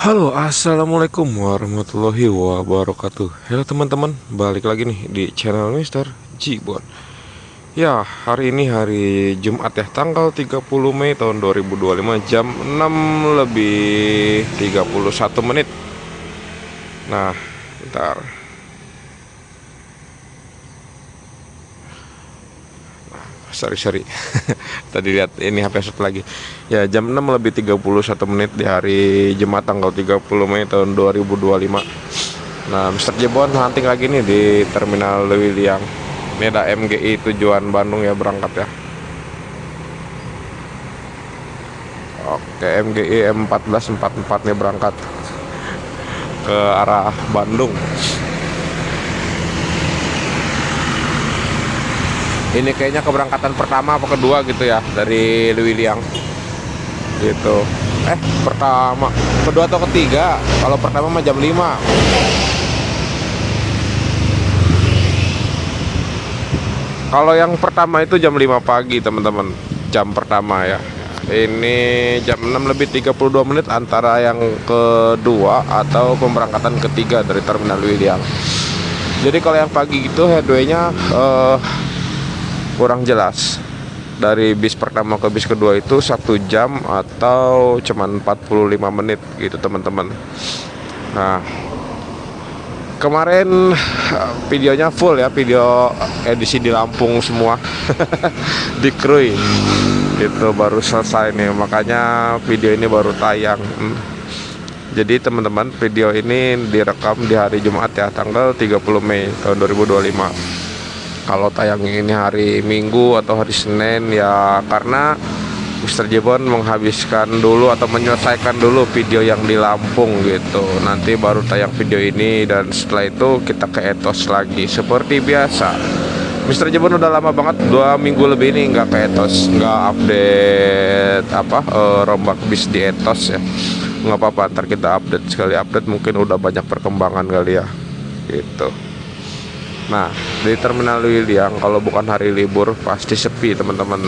Halo, assalamualaikum warahmatullahi wabarakatuh. Halo teman-teman, balik lagi nih di channel Mister Jibon. Ya, hari ini hari Jumat ya, tanggal 30 Mei tahun 2025, jam 6 lebih 31 menit. Nah, bentar. Sorry. Tadi lihat ini HP shot lagi. Ya, jam 6 lebih 31 menit di hari Jumat tanggal 30 Mei tahun 2025. Nah, Mister Jebon hunting lagi nih di Terminal Lewi Liang. Ini ada MGI tujuan Bandung ya, berangkat ya. Oke, MGI M1444 nih berangkat ke arah Bandung. Ini kayaknya keberangkatan pertama apa kedua gitu ya dari Lewi Liang gitu. Pertama, kedua atau ketiga? Kalau pertama mah jam 5. Kalau yang pertama itu jam 5 pagi teman-teman. Jam pertama ya. Ini jam 6 lebih 32 menit antara yang kedua atau pemberangkatan ketiga dari Terminal Wiliang. Jadi kalau yang pagi itu headway-nya kurang jelas. Dari bis pertama ke bis kedua itu 1 jam atau cuman 45 menit gitu teman-teman. Nah, kemarin videonya full ya, video edisi di Lampung semua di Krui itu baru selesai nih, makanya video ini baru tayang. Jadi teman-teman, video ini direkam di hari Jumat ya, tanggal 30 Mei tahun 2025. Kalau tayang ini hari Minggu atau hari Senin ya, karena Mister Jebon menghabiskan dulu atau menyelesaikan dulu video yang di Lampung gitu. Nanti baru tayang video ini, dan setelah itu kita ke Etos lagi seperti biasa. Mister Jebon udah lama banget, 2 minggu lebih ini nggak ke Etos, nggak update rombak bis di Etos ya. Nggak apa-apa, ntar kita update, sekali update mungkin udah banyak perkembangan kali ya gitu. Nah, di Terminal Wiliang kalau bukan hari libur pasti sepi teman-teman.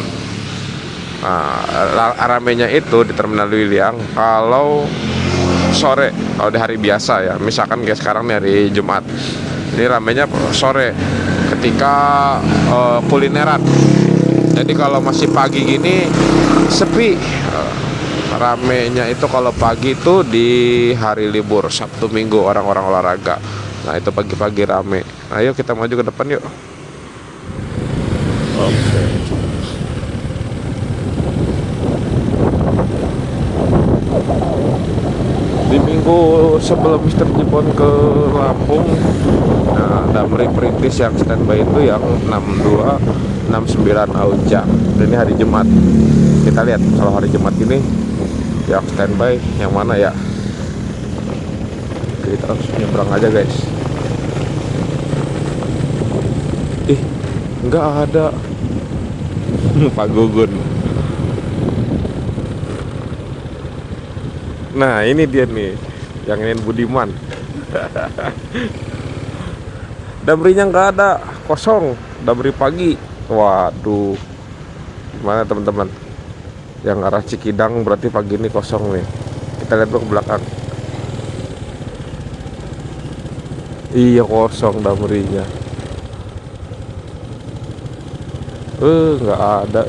Nah, ramenya itu di Terminal Wiliang kalau sore, kalau di hari biasa ya, misalkan kayak sekarang nih hari Jumat, ini ramenya sore ketika kulineran. Jadi kalau masih pagi gini sepi. Ramenya itu kalau pagi itu di hari libur Sabtu Minggu, orang-orang olahraga. Nah, itu pagi-pagi rame. Ayo kita maju ke depan yuk. Oke. Di minggu sebelum Mister Jepon ke Lampung, nah, Damri Perintis yang standby itu yang 62 69 Auja. Dan ini hari Jumat. Kita lihat kalau hari Jumat ini yang standby yang mana ya. Kita harus nyebrang aja guys. Nggak ada. Pak Gugun. Nah, ini dia nih yang ingin Budiman. Damrinya nggak ada, kosong. Damri pagi. Waduh, gimana teman-teman? Yang arah Cikidang berarti pagi ini kosong nih. Kita lihat ke belakang. Iya, kosong Damrinya. Nggak ada.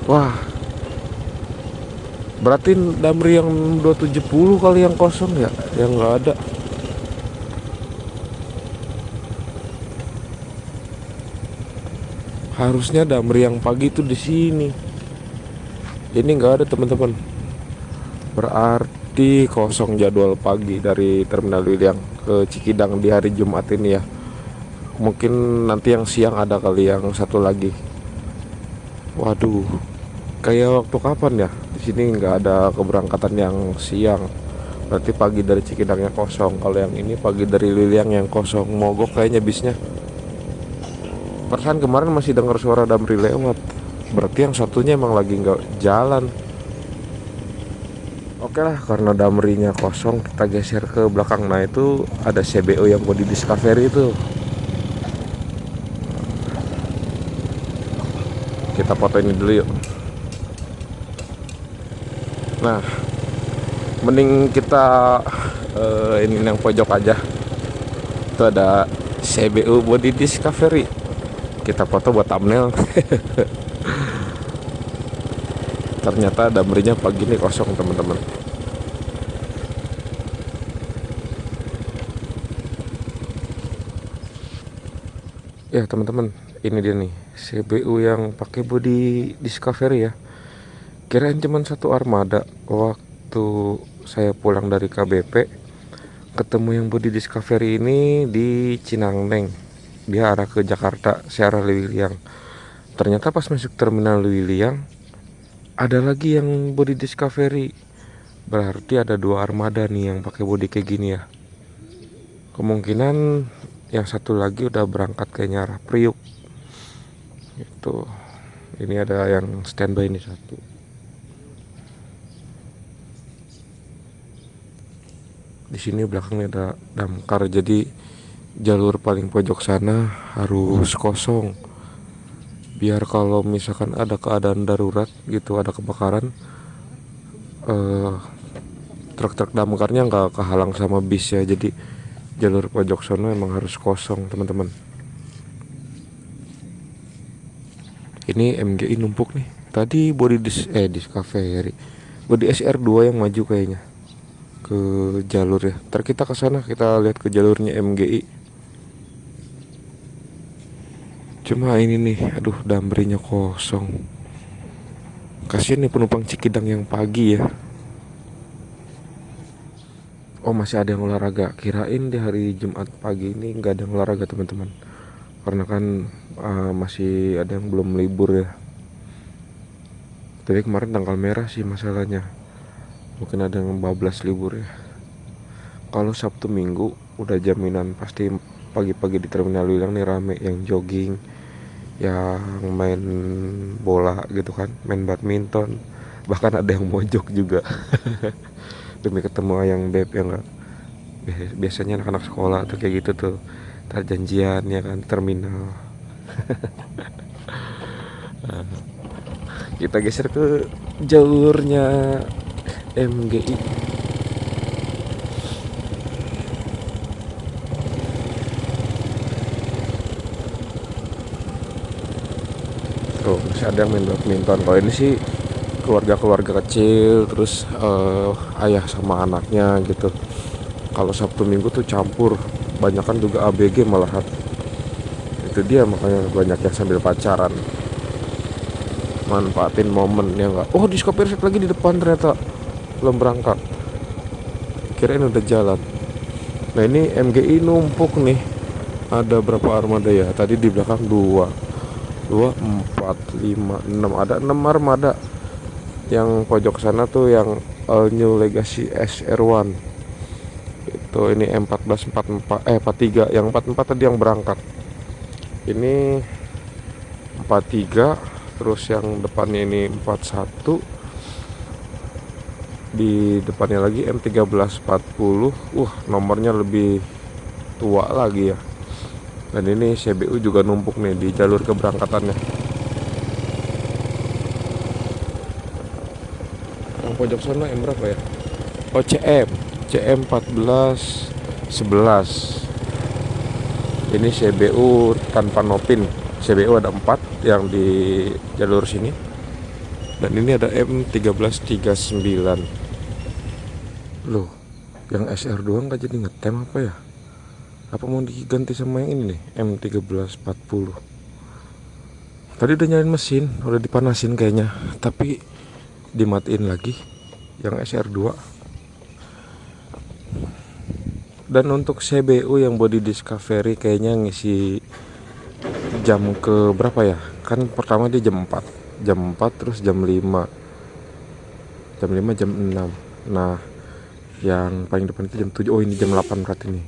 Wah, berarti Damri yang 270 kali yang kosong ya, yang nggak ada. Harusnya Damri yang pagi itu di sini. Ini nggak ada teman-teman. Berarti kosong jadwal pagi dari Terminal Wiliang ke Cikidang di hari Jumat ini ya. Mungkin nanti yang siang ada kali yang satu lagi. Waduh, kayak waktu kapan ya? Di sini nggak ada keberangkatan yang siang. Berarti pagi dari Cikidangnya kosong. Kalau yang ini pagi dari Liliang yang kosong. Mogok kayaknya bisnya. Perasaan kemarin masih dengar suara Damri lewat. Berarti yang satunya emang lagi nggak jalan. Oke lah, karena Damrinya kosong, kita geser ke belakang. Nah, itu ada CBO yang mau di Discovery itu. Kita foto ini dulu yuk. Nah, mending kita ini yang pojok aja. Itu ada CBU Body Discovery. Kita foto buat thumbnail. Ternyata damrinya pagi ini kosong teman-teman. Ya teman-teman, ini dia nih CBU yang pakai body discovery ya. Kirain cuman satu armada. Waktu saya pulang dari KBP, ketemu yang body discovery ini di Cinangneng. Dia arah ke Jakarta, saya arah Lewiliang. Ternyata pas masuk terminal Lewiliang, ada lagi yang body discovery. Berarti ada dua armada nih yang pakai body kayak gini ya. Kemungkinan yang satu lagi udah berangkat kayaknya arah Priuk. Itu. Ini ada yang standby ini satu. Di sini belakangnya ada damkar, jadi jalur paling pojok sana harus kosong. Biar kalau misalkan ada keadaan darurat gitu, ada kebakaran, truk-truk damkarnya nggak kehalang sama bis ya. Jadi jalur pojok sana emang harus kosong teman-teman. Ini MGI numpuk nih. Tadi body Discovery, body SR2 yang maju kayaknya ke jalur ya. Ntar kita ke sana, kita lihat ke jalurnya MGI. Cuma ini nih, aduh dambrinya kosong. Kasian nih penumpang Cikidang yang pagi ya. Oh masih ada yang olahraga. Kirain di hari Jumat pagi ini nggak ada yang olahraga teman-teman. Karena kan masih ada yang belum libur ya. Tapi kemarin tanggal merah sih masalahnya. Mungkin ada yang bablas libur ya. Kalau Sabtu Minggu udah jaminan pasti pagi-pagi di terminal Wilang nih rame, yang jogging, yang main bola gitu kan, main badminton, bahkan ada yang mojok juga. Demi ketemu yang beb yang enggak. Biasanya anak-anak sekolah tuh kayak gitu tuh, tar janjian ya kan terminal. Kita geser ke jalurnya MGI. Tuh masih ada yang main badminton. Kalau ini sih keluarga kecil, terus ayah sama anaknya gitu. Kalau Sabtu Minggu tuh campur, banyakan juga ABG malahan. Itu dia makanya banyak yang sambil pacaran, manfaatin momen ya enggak. Oh Discovery lagi di depan ternyata belum berangkat, kirain udah jalan. Nah ini MGI numpuk nih. Ada berapa armada ya? Tadi di belakang 2, 4, 5, 6. Ada 6 armada. Yang pojok sana tuh yang All New Legacy SR1. Itu ini M14 43. Yang 44 tadi yang berangkat. Ini 43. Terus yang depannya ini 41. Di depannya lagi M1340. Nomornya lebih tua lagi ya. Dan ini CBU juga numpuk nih di jalur keberangkatannya. Yang pojok sana M berapa ya? Oh CM 1411. Ini CBU tanpa nopin. CBU ada 4 yang di jalur sini. Dan ini ada M1339. Loh, yang SR2 nggak jadi ngetem apa ya? Apa mau diganti sama yang ini nih, M1340. Tadi udah nyalain mesin, udah dipanasin kayaknya, tapi dimatiin lagi yang SR2. Dan untuk CBU yang body discovery kayaknya ngisi jam ke berapa ya? Kan pertama dia jam 4 terus jam 5 jam 6. Nah yang paling depan itu jam 7. Oh ini jam 8 berarti nih,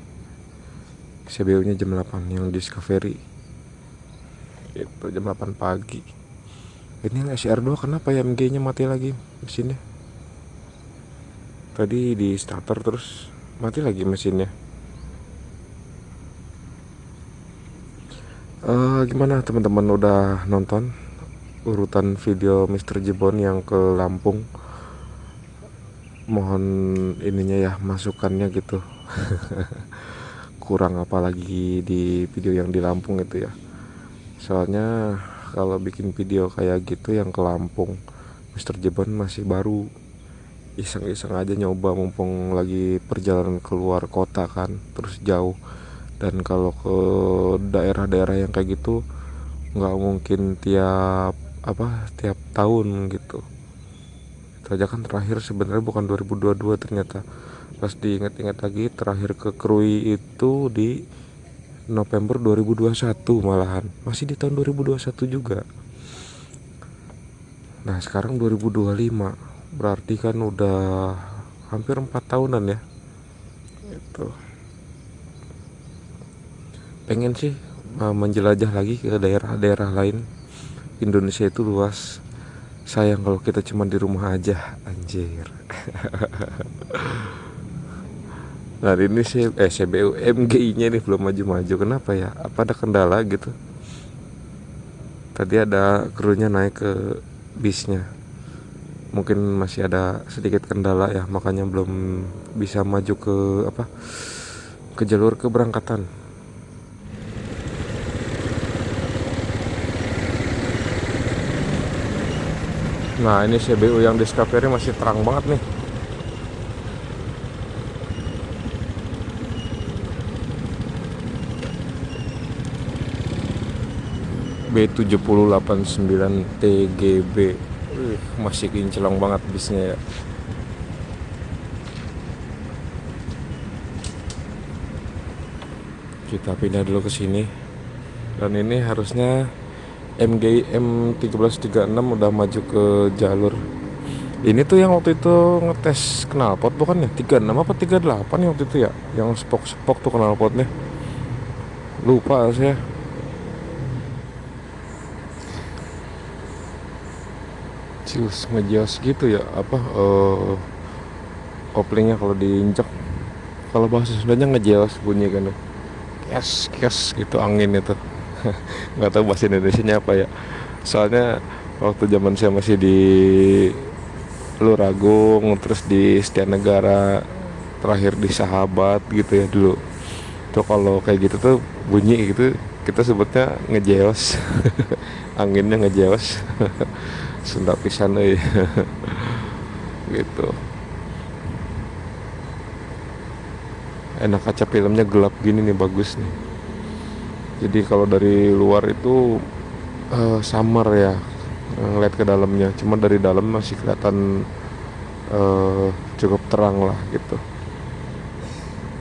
CBU nya jam 8 yang Discovery itu jam 8 pagi. Ini yang SR2 kenapa ya MG nya mati lagi mesinnya? Tadi di starter terus mati lagi mesinnya. Gimana teman-teman, udah nonton urutan video Mr. Jebon yang ke Lampung. Mohon ininya ya, masukannya gitu. Kurang apa lagi di video yang di Lampung itu ya. Soalnya kalau bikin video kayak gitu yang ke Lampung, Mr. Jebon masih baru, iseng-iseng aja nyoba mumpung lagi perjalanan keluar kota kan, terus jauh. Dan kalau ke daerah-daerah yang kayak gitu nggak mungkin tiap tahun gitu. Itu aja kan terakhir sebenarnya bukan 2022 ternyata. Pas diingat-ingat lagi terakhir ke Krui itu di November 2021 malahan. Masih di tahun 2021 juga. Nah sekarang 2025, berarti kan udah hampir 4 tahunan ya. Itu pengen sih menjelajah lagi ke daerah-daerah lain. Indonesia itu luas. Sayang kalau kita cuma di rumah aja, anjir. Nah ini sih CBU MGI-nya nih belum maju-maju. Kenapa ya? Apa ada kendala gitu? Tadi ada krunya naik ke bisnya. Mungkin masih ada sedikit kendala ya, makanya belum bisa maju ke ke jalur keberangkatan. Nah ini CBU yang Discovery masih terang banget nih. B7089 TGB. Masih kinclong banget bisnya ya. Kita pindah dulu ke sini. Dan ini harusnya MGI M1336 udah maju ke jalur. Ini tuh yang waktu itu ngetes knalpot bukan ya? 36 apa 38 ya waktu itu ya? Yang spok-spok tuh knalpotnya. Lupa saya. Cius ngejeos gitu ya koplingnya kalau diinjak. Kalau bahasa Sundanya ngejeos bunyi kan. Kes gitu angin itu. Nggak tahu bahasa Indonesianya apa ya. Soalnya waktu zaman saya masih di Luragung, terus di Setianegara, terakhir di Sahabat gitu ya dulu. Tuh kalau kayak gitu tuh bunyi gitu kita sebutnya ngejeos. Anginnya ngejeos. Sunda pisan euy. Gitu. Enak kaca filmnya gelap gini nih, bagus nih. Jadi kalau dari luar itu samar ya ngeliat ke dalamnya. Cuma dari dalam masih kelihatan cukup terang lah gitu.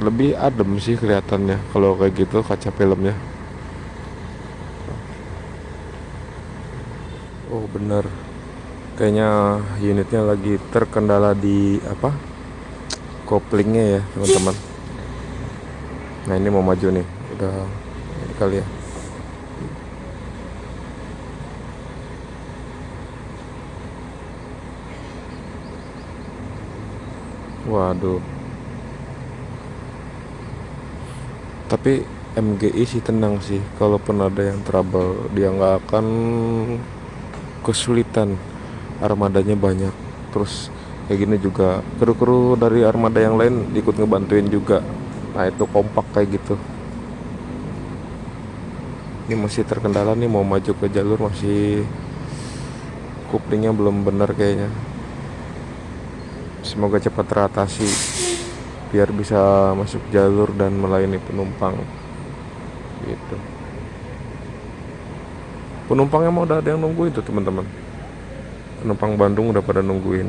Lebih adem sih kelihatannya kalau kayak gitu kaca filmnya. Oh bener, kayaknya unitnya lagi terkendala di koplingnya ya teman-teman. Nah ini mau maju nih, udah ini kali ya. Waduh. Tapi MGI sih tenang sih, kalaupun ada yang trouble dia nggak akan kesulitan. Armadanya banyak. Terus kayak gini juga kru-kru dari armada yang lain ikut ngebantuin juga. Nah itu kompak kayak gitu. Ini masih terkendala nih, mau maju ke jalur masih kuplingnya belum benar kayaknya. Semoga cepat teratasi biar bisa masuk jalur dan melayani penumpang gitu. Penumpangnya mau udah ada yang nungguin tuh teman-teman. Penumpang Bandung udah pada nungguin.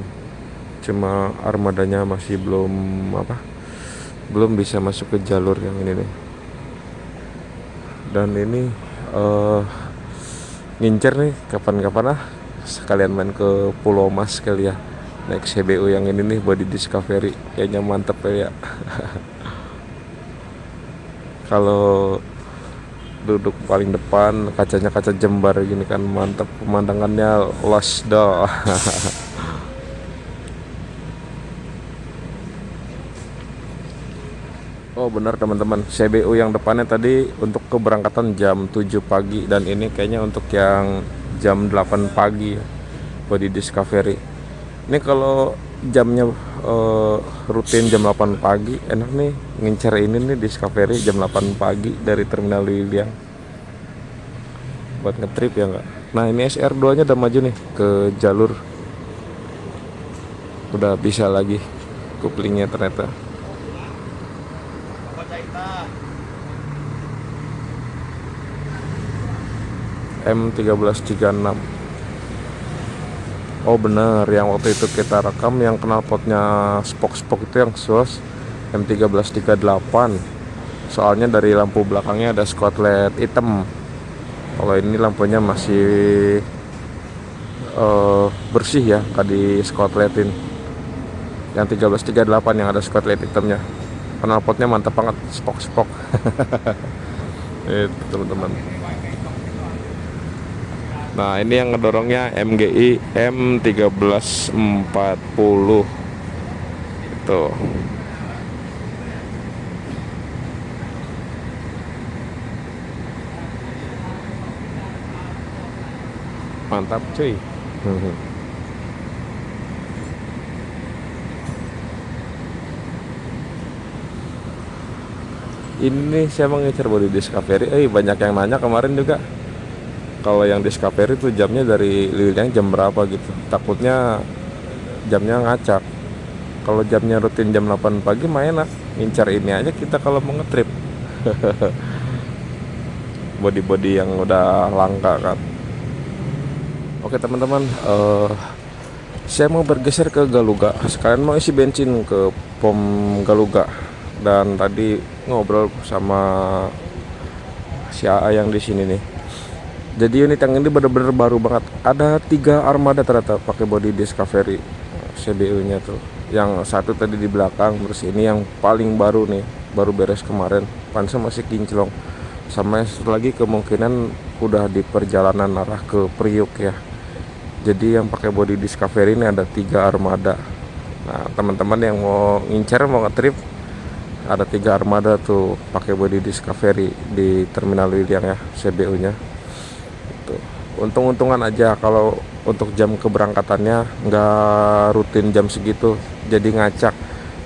Cuma armadanya masih belum bisa masuk ke jalur yang ini nih. Dan ini ngincer nih kapan-kapan sekalian main ke Pulau Mas kali ya, naik CBU yang ini nih body Discovery, kayaknya mantep ya. Kalau duduk paling depan, kacanya kaca jembar gini kan, mantep pemandangannya, los dah. Oh benar teman-teman, CBU yang depannya tadi untuk keberangkatan jam 7 pagi dan ini kayaknya untuk yang jam 8 pagi ya, Body Discovery. Ini kalau jamnya rutin jam 8 pagi, enak nih ngincer ini nih Discovery jam 8 pagi dari Terminal Liliang buat ngetrip ya enggak. Nah ini SR2 nya udah maju nih ke jalur, udah bisa lagi kuplingnya ternyata. M1336. Oh bener, yang waktu itu kita rekam yang knalpotnya spok-spok itu yang SOS M1338. Soalnya dari lampu belakangnya ada squad LED hitam. Kalau ini lampunya masih bersih ya, nggak di squad LED-in. Yang 1338 yang ada squad LED hitamnya. Knalpotnya mantap banget, spok-spok. Itu teman-teman. Nah ini yang ngedorongnya MGI M1340 itu. Mantap cuy. Ini saya mengincar Body Discovery. Banyak yang nanya kemarin juga, kalau yang Discovery itu jamnya dari Liliang jam berapa gitu. Takutnya jamnya ngacak. Kalau jamnya rutin jam 8 pagi mah enak, ngincar ini aja kita kalau mau ngetrip. Body-body yang udah langka kan. Oke teman-teman, saya mau bergeser ke Galuga. Sekalian mau isi bensin ke pom Galuga. Dan tadi ngobrol sama si AA yang di sini nih. Jadi unit yang ini bener-bener baru banget. Ada 3 armada ternyata pakai Body Discovery CBU-nya tuh. Yang satu tadi di belakang, terus ini yang paling baru nih, baru beres kemarin. Pansa masih kinclong. Sama satu lagi kemungkinan udah di perjalanan arah ke Priuk ya. Jadi yang pakai Body Discovery ini ada 3 armada. Nah teman-teman yang mau ngincer, mau ngetrip, ada 3 armada tuh pakai Body Discovery di Terminal Liliang ya, CBU-nya. Untung-untungan aja kalau untuk jam keberangkatannya nggak rutin jam segitu, jadi ngacak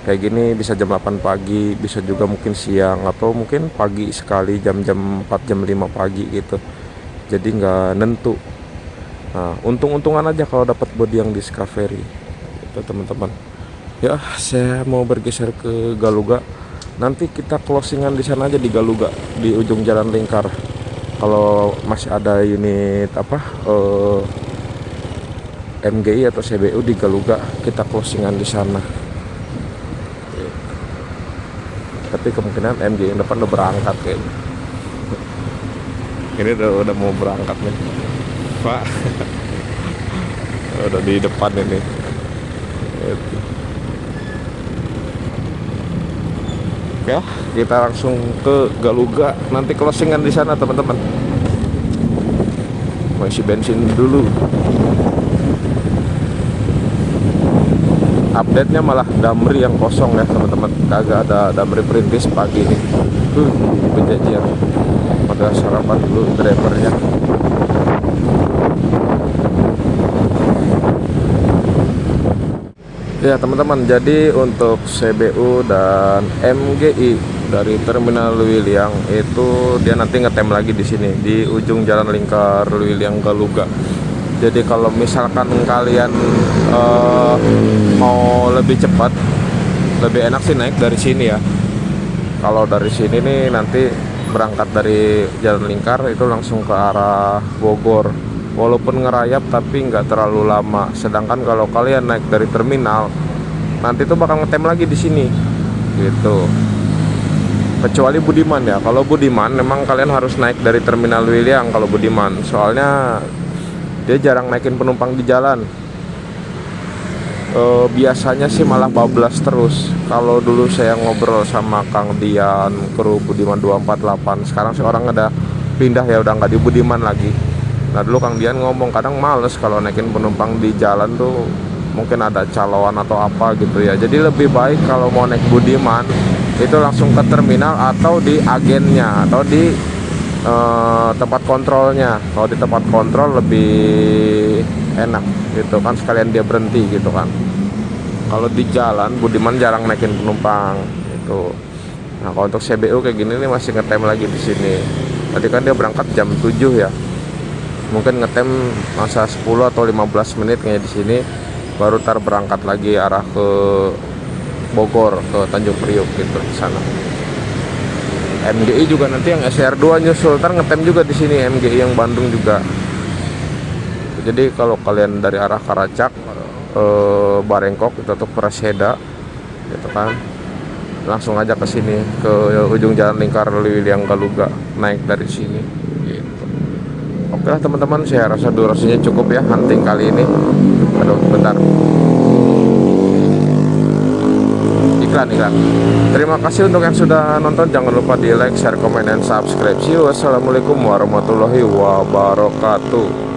kayak gini. Bisa jam 8 pagi, bisa juga mungkin siang, atau mungkin pagi sekali jam-jam 4 jam 5 pagi gitu, jadi nggak nentu. Nah untung-untungan aja kalau dapat body yang Discovery itu teman-teman ya. Saya mau bergeser ke Galuga, nanti kita closingan di sana aja di Galuga, di ujung Jalan Lingkar. Kalau masih ada unit MGI atau CBU di Galuga, kita closingan di sana. Tapi kemungkinan MGI yang depan udah berangkat kayaknya. Ini udah mau berangkat nih, Pak. Udah di depan ini. Ya, kita langsung ke Galuga, nanti closingan di sana teman-teman. Mau isi bensin dulu. Update-nya malah Damri yang kosong ya teman-teman, kagak ada Damri perintis pagi ini. Di penjajian. Pada sarapan dulu drivernya. Ya teman-teman, jadi untuk CBU dan MGI dari Terminal Liliang itu dia nanti ngetem lagi di sini di ujung Jalan Lingkar Liliang Galuga. Jadi kalau misalkan kalian mau lebih cepat, lebih enak sih naik dari sini ya. Kalau dari sini nih nanti berangkat dari Jalan Lingkar itu langsung ke arah Bogor. Walaupun ngerayap tapi nggak terlalu lama. Sedangkan kalau kalian naik dari terminal, nanti tuh bakal ngetem lagi di sini, gitu. Kecuali Budiman ya. Kalau Budiman, memang kalian harus naik dari Terminal Liliang kalau Budiman. Soalnya dia jarang naikin penumpang di jalan. Biasanya sih malah bablas terus. Kalau dulu saya ngobrol sama Kang Dian, kru Budiman 248, sekarang sih orang udah pindah ya, udah nggak di Budiman lagi. Nah dulu Kang Dian ngomong kadang males kalau naikin penumpang di jalan tuh, mungkin ada caloan atau apa gitu ya. Jadi lebih baik kalau mau naik Budiman itu langsung ke terminal atau di agennya atau di tempat kontrolnya. Kalau di tempat kontrol lebih enak gitu kan, sekalian dia berhenti gitu kan. Kalau di jalan Budiman jarang naikin penumpang gitu. Nah, kalau untuk CBU kayak gini nih masih ngetem lagi di sini. Tadi kan dia berangkat jam 7 ya. Mungkin ngetem masa 10 atau 15 menit kayak di sini, baru tar berangkat lagi arah ke Bogor, ke Tanjung Priok gitu di sana. MGI juga nanti yang SR2 nyusul, ntar ngetem juga di sini MGI yang Bandung juga. Jadi kalau kalian dari arah Karacak, Barengkok itu atau Praseda gitu kan, langsung aja ke sini ke ujung jalan lingkar Lewiliang Galuga, naik dari sini gitu. Oke lah teman-teman, saya rasa durasinya cukup ya hunting kali ini. Aduh bentar, iklan. Terima kasih untuk yang sudah nonton. Jangan lupa di like, share, komen, dan subscribe. See you. Wassalamualaikum warahmatullahi wabarakatuh.